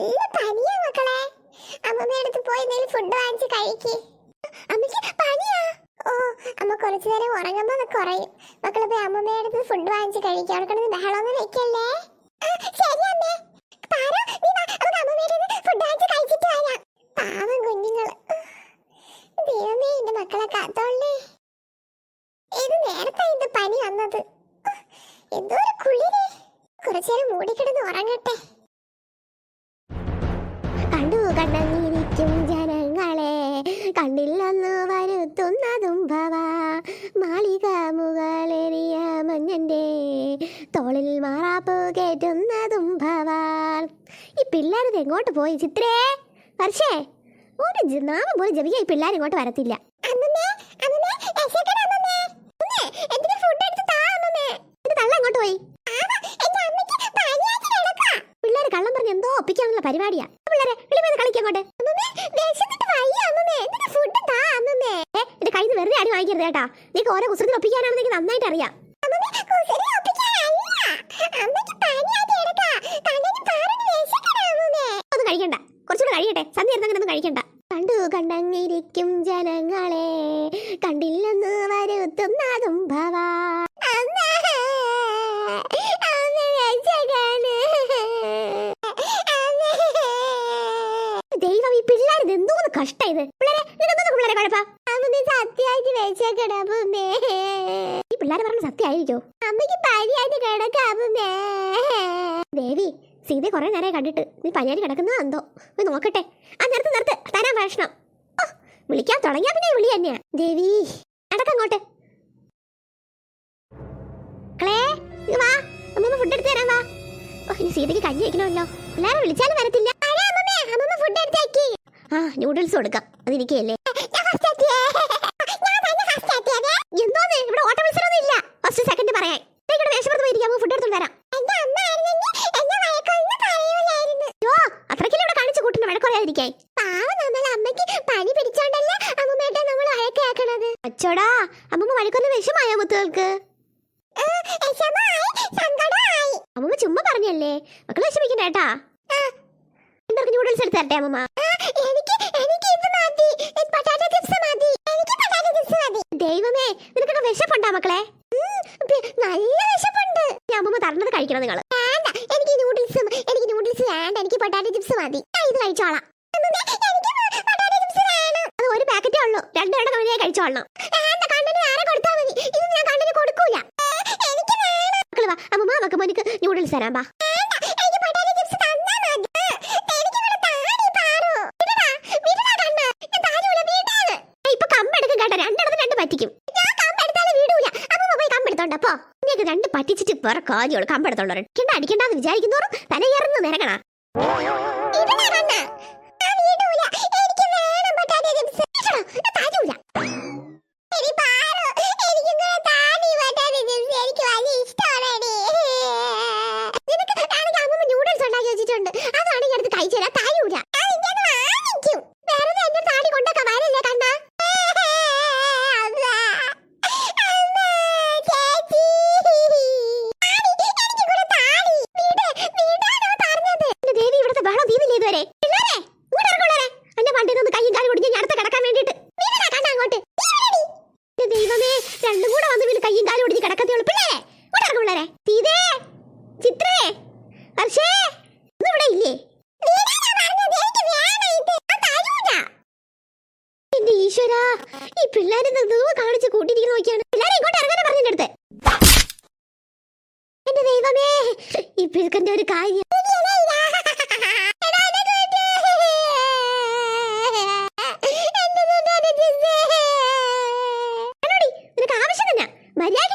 നല്ല പനിയാ മക്കളെ. അമ്മമ്മയുടെ അടുത്ത് പോയി എന്തെങ്കിലും ഫുഡ് വാങ്ങിച്ച് കഴിക്ക്. അമ്മയ്ക്ക് പനിയാ? ഓ, അമ്മ കുറച്ചു നേരം ഉറങ്ങുമ്പോ കുറയും. മക്കളെ പോയി അമ്മമ്മയുടെ അടുത്ത് ഫുഡ് വാങ്ങിച്ച് കഴിക്കുക. അവിടെ കിടന്ന് ബഹളമൊന്നും വെക്കല്ലേ. ശരി അമ്മേ. ഫുഡ് വാങ്ങിച്ച് കഴിച്ചിട്ട് വരാം. പാവം കുഞ്ഞുങ്ങള്. ദൈവമേ, എന്റെ മക്കളെ കാത്തോളേ. ഏത് നേരത്താ ഇത് പനി വന്നത്? എന്തോ ഒരു കുളിര്. കുറച്ചേരം മൂടിക്കിടന്ന് ഉറങ്ങട്ടെ. കണ്ടു കണ്ടങ്ങിരിക്കും ജനങ്ങളെ, കണ്ടില്ലെന്ന് വരുത്തുന്നതും ഭവ. മാളിക മുകളേറിയ മഞ്ഞന്റെ തോളിൽ മാറാപ്പ് കയറ്റുന്നതും ഭവാൽ. ഈ പിള്ളേരത് എങ്ങോട്ട് പോയി? ചിത്രേ, വർഷേ, ഒരു നാമം പോലും ജപിക്കാൻ ഈ പിള്ളേർ ഇങ്ങോട്ട് വരത്തില്ല. തള്ള അങ്ങോട്ട് പോയി. പിള്ളേര് കള്ളം പറഞ്ഞ് എന്തോ ഒപ്പിക്കാനുള്ള പരിപാടിയാ. പിള്ളേരെ കളിക്കങ്ങോട്ട്. എന്റെ കയ്യിൽ നിന്ന് വെറുതെ അടി വാങ്ങിക്കരുത് കേട്ടാ. നീക്ക് ഓരോ കുസൃതി ഒപ്പിക്കാനാണെന്ന് എനിക്ക് നന്നായിട്ട് അറിയാം. ഒന്നും കഴിക്കണ്ട, കുറച്ചുകൂടെ കഴിയട്ടെ. സന്ധ്യ ഇരുന്നങ്ങനൊന്നും കഴിക്കണ്ട. കണ്ടു കണ്ടങ്ങിരിക്കും ജനങ്ങളെ, കണ്ടില്ലെന്ന് വരുത്തുന്നതും ഭവ. ദൈവം, ഈ പിള്ളേര് എന്തോന്ന് കഷ്ടായത്. പിള്ളേരെ പിള്ളേരെ കുഴപ്പം. സത്യമായിട്ട് വെച്ചേക്കണേ. ഈ പിള്ളേരെ പറഞ്ഞ സത്യമായിരിക്കോ? അമ്മയ്ക്ക് പനിയായിട്ട് കിടക്കാമേ. ദേവി, സീത കുറെ നേരം കണ്ടിട്ട് നീ പനിയായിട്ട് കിടക്കുന്നോ എന്തോ. നോക്കട്ടെ. ആ നിർത്ത് തരാൻ ഭക്ഷണം. വിളിക്കാൻ തുടങ്ങിയാ പിന്നെ വിളി തന്നെയാ. ദേവി, നടക്കങ്ങോട്ട്. വാ, അമ്മ ഫുഡ് എടുത്ത് തരാൻ വാ. ഇനി സീതയ്ക്ക് കഞ്ഞി വെക്കണമല്ലോ. എല്ലാരും വിളിച്ചാലും വരത്തില്ല. ആ, നൂഡിൽസ് കൊടുക്കാം. അതിരിക്കല്ലേ. എന്തോന്ന് ഇവിടെ ഓട്ട മത്സരമൊന്നും ഇല്ല. ഫസ്റ്റ് സെക്കൻഡ് പറയാൻ മേശപ്പുറത്ത് പോയിരിക്കാം. ഫുഡ് എടുത്തോണ്ട് വരാം. അത്രയ്ക്കല്ലേ ഇവിടെ കാണിച്ചു കൂട്ടുന്ന വഴക്കൊരാതിരിക്കായി. അച്ചോടാ, അമ്മമ്മ വഴക്കൊന്ന് വിഷമായോ മുത്തുകൾക്ക്? അമ്മമ്മ ചുമ്മാ പറഞ്ഞല്ലേ. മക്കള് വിഷമിക്കണ്ട കേട്ടാ. നൂഡിൽസ് എടുത്ത് തരട്ടെ അമ്മമ്മ? ദൈവമേ, നിനക്കൊക്കെ വിശപ്പുണ്ടാ മക്കളെ? നല്ല വിശപ്പുണ്ട്. അമ്മമ്മ തരണത് കഴിക്കണം നിങ്ങള്. എനിക്ക് നൂഡിൽസ് വേണ്ട. എനിക്ക് പൊട്ടാറ്റോ ചിപ്സ് മതി. ഇത് കഴിച്ചോളാം. അത് ഒരു പാക്കറ്റേ ഉള്ളൂ. രണ്ടെണ്ണം കഴിഞ്ഞാൽ കഴിച്ചോളണം. കൊടുക്കൂല. മക്കള് വാ, അമ്മമ്മ മക്ക മോനിക്ക് നൂഡിൽസ് തരാം. വാ. ഇപ്പൊ കമ്പെടുക്കും കേട്ടോ. രണ്ടെണ്ണത്തിന് രണ്ട് പറ്റിക്കും. അപ്പൊ നിങ്ങൾക്ക് രണ്ട് പറ്റിച്ചിട്ട് വേറെ കാര്യമുള്ളൂ. കമ്പെടുത്തോളൂ. അടിക്കണ്ടെന്ന് വിചാരിക്കുന്നോറും തലയറന്ന് നിരങ്ങണ. നൂഡിൽസ് ഉണ്ടാക്കി വെച്ചിട്ടുണ്ട്. അതാണെങ്കിൽ അടുത്ത് കഴിച്ചാൽ താഴൂല. വെറുതെ എന്റെ താടി കൊണ്ടൊക്കെ വരല്ലേ കണ്ണ. ദൈവമേ, രണ്ടും കൂടെ വന്ന് വീണ് കയ്യും കാലും ഒടിഞ്ഞ് കിടക്കത്തേയുള്ളൂ. പിള്ളേരെ പിള്ളേരെ സീതേ, ചിത്രേ, വർഷേ, ഒന്നും ഇവിടെ ഇല്ലേ? എന്റെ ഈശ്വരാ, ഈ പിള്ളേരെ കാണിച്ച് കൂട്ടിയിരിക്കുന്ന നോക്കിയാണ്. പിള്ളേരെ ഇങ്ങോട്ട് ഇറങ്ങാൻ പറഞ്ഞിട്ട് അടുത്ത്. എന്റെ ദൈവമേ, ഈ പിഴുക്കന്റെ ഒരു കാര്യം. നിനക്ക് ആവശ്യം തന്നെ മര്യാദ